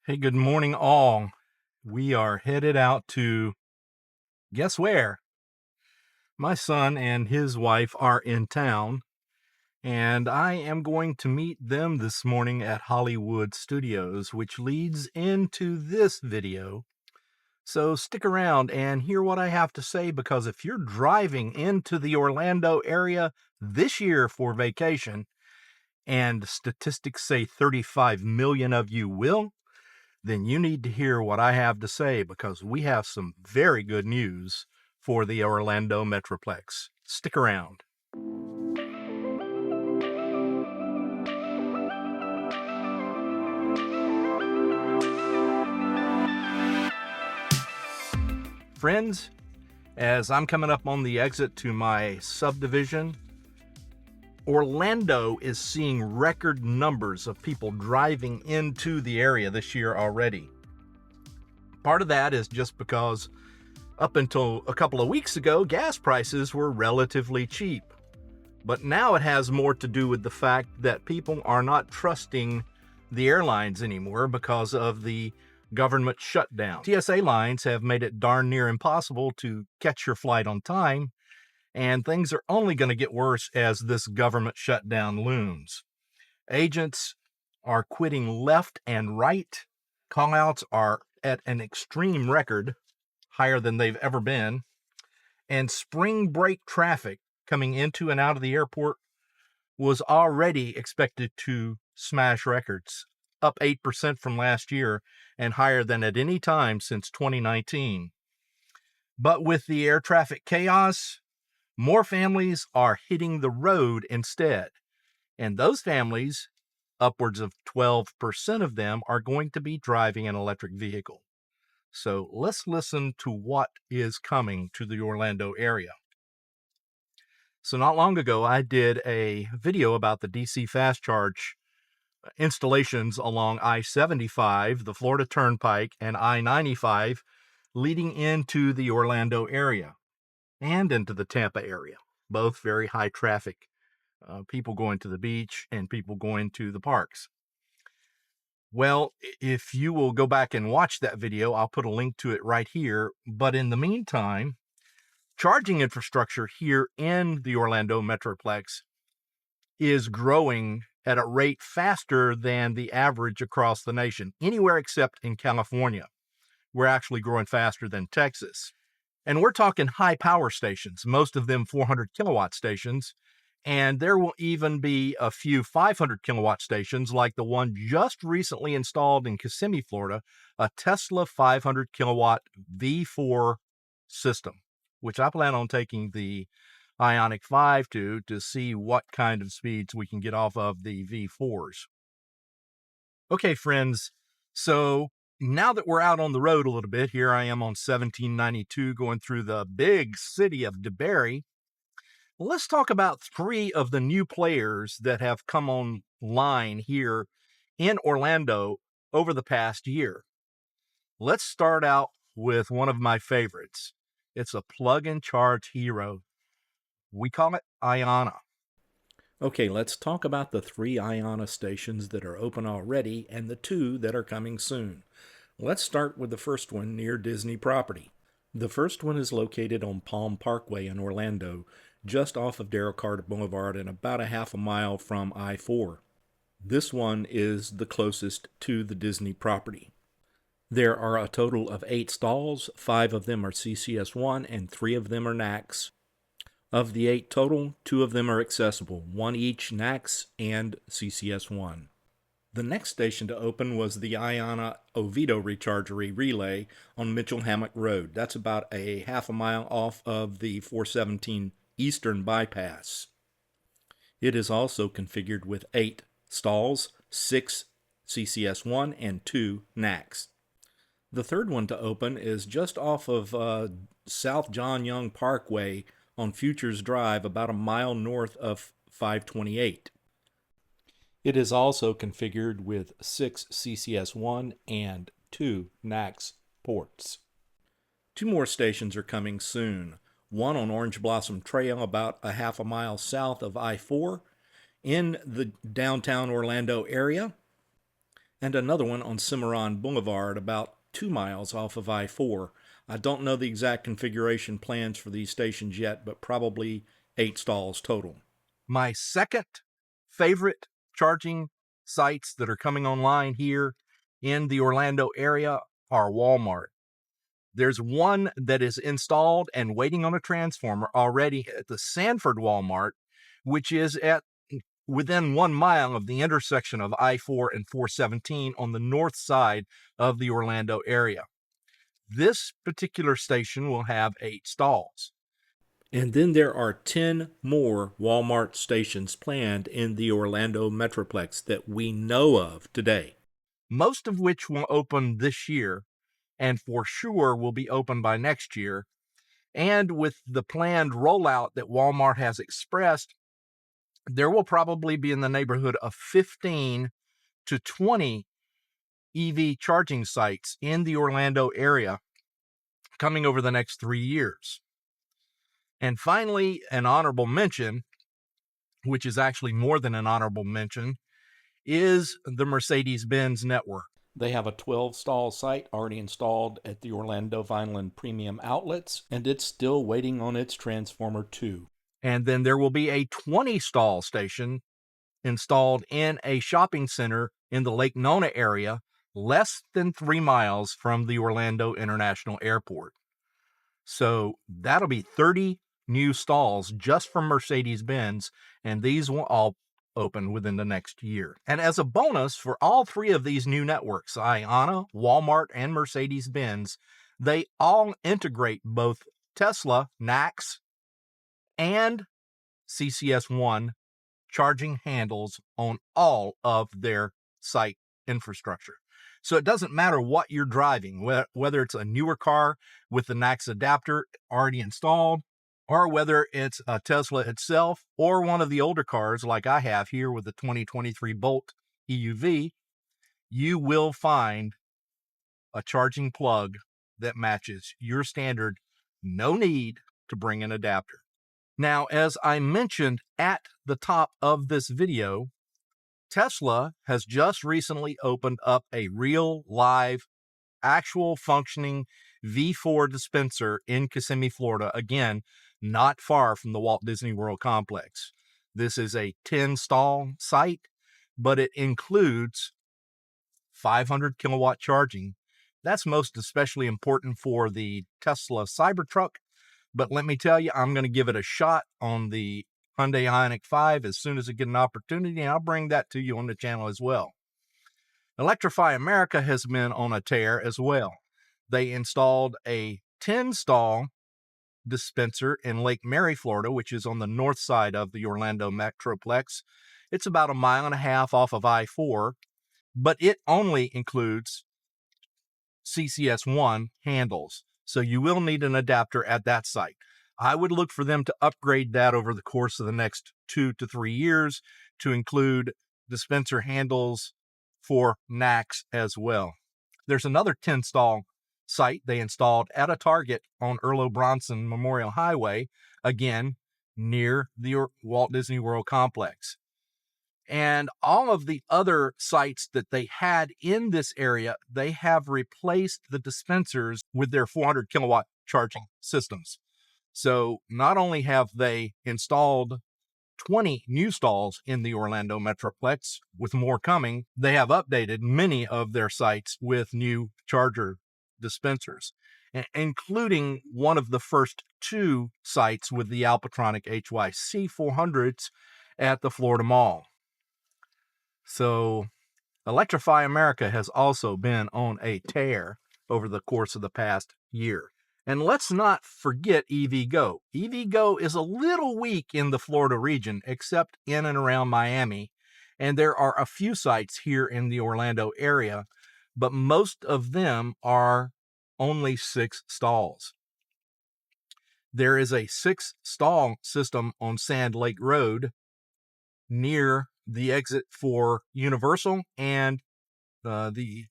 Hey, good morning, all. We are headed out to guess where? My son and his wife are in town, and I am going to meet them this morning at Hollywood Studios, which leads into this video. So stick around and hear what I have to say, because if you're driving into the Orlando area this year for vacation, and statistics say 35 million of you will, then you need to hear what I have to say, because we have some very good news for the Orlando Metroplex. Stick around. Friends, as I'm coming up on the exit to my subdivision, Orlando is seeing record numbers of people driving into the area this year already. Part of that is just because up until a couple of weeks ago, gas prices were relatively cheap. But now it has more to do with the fact that people are not trusting the airlines anymore because of the government shutdown. TSA lines have made it darn near impossible to catch your flight on time, and things are only going to get worse as this government shutdown looms. Agents are quitting left and right. Callouts are at an extreme record, higher than they've ever been. And spring break traffic coming into and out of the airport was already expected to smash records, up 8% from last year and higher than at any time since 2019. But with the air traffic chaos, more families are hitting the road instead. And those families, upwards of 12% of them, are going to be driving an electric vehicle. So let's listen to what is coming to the Orlando area. So not long ago, I did a video about the DC fast charge installations along I-75, the Florida Turnpike, and I-95, leading into the Orlando area and into the Tampa area, both very high traffic, people going to the beach and people going to the parks. Well, if you will go back and watch that video, I'll put a link to it right here. But in the meantime, charging infrastructure here in the Orlando Metroplex is growing at a rate faster than the average across the nation, anywhere except in California. We're actually growing faster than Texas. And we're talking high power stations, most of them 400 kilowatt stations. And there will even be a few 500 kilowatt stations, like the one just recently installed in Kissimmee, Florida, a Tesla 500 kilowatt V4 system, which I plan on taking the Ioniq 5 to see what kind of speeds we can get off of the V4s. Okay, friends, so now that we're out on the road a little bit, here I am on 1792 going through the big city of DeBary. Let's talk about three of the new players that have come online here in Orlando over the past year. Let's start out with one of my favorites. It's a plug-and-charge hero. We call it Iona. Okay, let's talk about the three Iona stations that are open already and the two that are coming soon. Let's start with the first one near Disney property. The first one is located on Palm Parkway in Orlando, just off of Darrell Carter Boulevard and about a half a mile from I-4. This one is the closest to the Disney property. There are a total of 8 stalls, 5 of them are CCS1 and 3 of them are NACS. Of the 8 total, 2 of them are accessible, 1 each NACS and CCS1. The next station to open was the Iona Oviedo Rechargery Relay on Mitchell Hammock Road. That's about a half a mile off of the 417 Eastern Bypass. It is also configured with 8 stalls, 6 CCS1 and 2 NACS. The third one to open is just off of South John Young Parkway on Futures Drive, about a mile north of 528. It is also configured with 6 CCS1 and 2 NACS ports. 2 more stations are coming soon. One on Orange Blossom Trail, about a half a mile south of I-4 in the downtown Orlando area. and another one on Cimarron Boulevard about 2 miles off of I-4. I don't know the exact configuration plans for these stations yet, but probably 8 stalls total. My second favorite charging sites that are coming online here in the Orlando area are Walmart. There's one that is installed and waiting on a transformer already at the Sanford Walmart, which is at within 1 mile of the intersection of I-4 and 417 on the north side of the Orlando area. This particular station will have 8 stalls. And then there are 10 more Walmart stations planned in the Orlando Metroplex that we know of today, most of which will open this year and for sure will be open by next year. And with the planned rollout that Walmart has expressed, there will probably be in the neighborhood of 15 to 20 EV charging sites in the Orlando area coming over the next 3 years. And finally, an honorable mention, which is actually more than an honorable mention, is the Mercedes-Benz network. They have a 12-stall site already installed at the Orlando Vineland Premium Outlets, and it's still waiting on its transformer too. And then there will be a 20-stall station installed in a shopping center in the Lake Nona area, less than 3 miles from the Orlando International Airport. So that'll be 30 new stalls just from Mercedes-Benz, and these will all open within the next year. And as a bonus for all 3 of these new networks, IANA, Walmart, and Mercedes-Benz, they all integrate both Tesla, NACS, and CCS1 charging handles on all of their site infrastructure. So it doesn't matter what you're driving, whether it's a newer car with the NACS adapter already installed, or whether it's a Tesla itself, or one of the older cars like I have here with the 2023 Bolt EUV, you will find a charging plug that matches your standard. No need to bring an adapter. Now, as I mentioned at the top of this video, Tesla has just recently opened up a real, live, actual functioning V4 dispenser in Kissimmee, Florida. Again, not far from the Walt Disney World complex. This is a 10-stall site, but it includes 500 kilowatt charging. That's most especially important for the Tesla Cybertruck. But let me tell you, I'm going to give it a shot on the Hyundai Ioniq 5 as soon as I get an opportunity, and I'll bring that to you on the channel as well. Electrify America has been on a tear as well. They installed a 10-stall dispenser in Lake Mary, Florida, which is on the north side of the Orlando Metroplex. It's about 1.5 miles off of I-4, but it only includes CCS1 handles. So you will need an adapter at that site. I would look for them to upgrade that over the course of the next 2 to 3 years to include dispenser handles for NACS as well. There's another 10-stall site they installed at a Target on Earl Bronson Memorial Highway, again, near the Walt Disney World complex. And all of the other sites that they had in this area, they have replaced the dispensers with their 400 kilowatt charging systems. So not only have they installed 20 new stalls in the Orlando Metroplex, with more coming, they have updated many of their sites with new charger dispensers, including one of the first 2 sites with the Alpatronic HYC 400s at the Florida Mall. So Electrify America has also been on a tear over the course of the past year. And let's not forget EVgo. EVgo is a little weak in the Florida region, except in and around Miami. And there are a few sites here in the Orlando area, but most of them are only 6 stalls. There is a 6-stall system on Sand Lake Road near the exit for Universal and the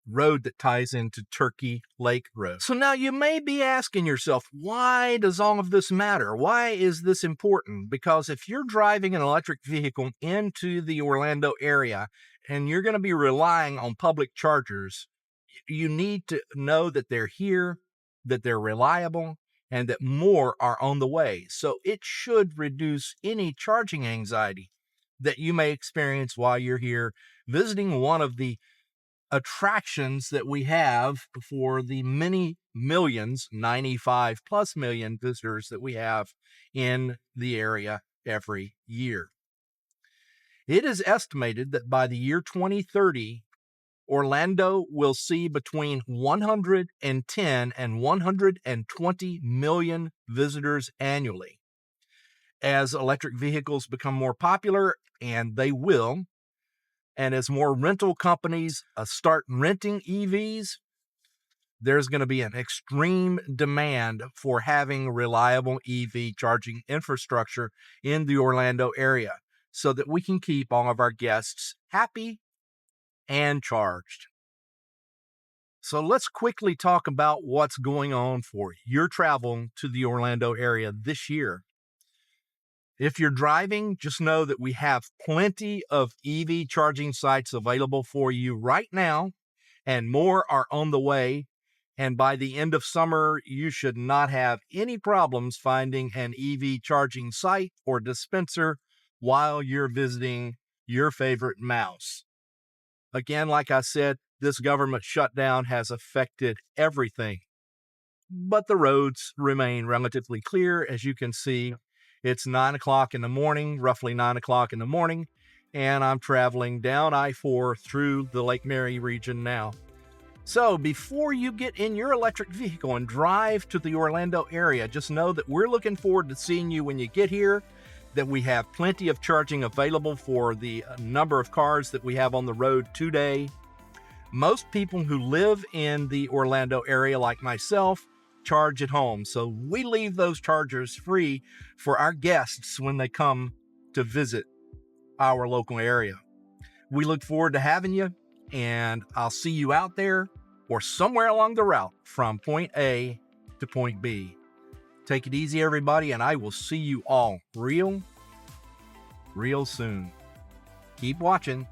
road that ties into Turkey Lake Road. So now you may be asking yourself, why does all of this matter? Why is this important? Because if you're driving an electric vehicle into the Orlando area and you're going to be relying on public chargers, you need to know that they're here, that they're reliable, and that more are on the way. So it should reduce any charging anxiety that you may experience while you're here visiting one of the attractions that we have for the many millions, 95 plus million visitors that we have in the area every year. It is estimated that by the year 2030, Orlando will see between 110 and 120 million visitors annually. As electric vehicles become more popular, and they will, and as more rental companies start renting EVs, there's going to be an extreme demand for having reliable EV charging infrastructure in the Orlando area so that we can keep all of our guests happy and charged. So let's quickly talk about what's going on for your travel to the Orlando area this year. If you're driving, just know that we have plenty of EV charging sites available for you right now, and more are on the way. And by the end of summer, you should not have any problems finding an EV charging site or dispenser while you're visiting your favorite mouse. Again, like I said, this government shutdown has affected everything, but the roads remain relatively clear. As you can see, it's 9 o'clock in the morning, roughly 9 o'clock in the morning, and I'm traveling down I-4 through the Lake Mary region now. So before you get in your electric vehicle and drive to the Orlando area, just know that we're looking forward to seeing you when you get here, that we have plenty of charging available for the number of cars that we have on the road today. Most people who live in the Orlando area, like myself, charge at home. So we leave those chargers free for our guests when they come to visit our local area. We look forward to having you, and I'll see you out there or somewhere along the route from point A to point B. Take it easy, everybody, and I will see you all real soon. Keep watching.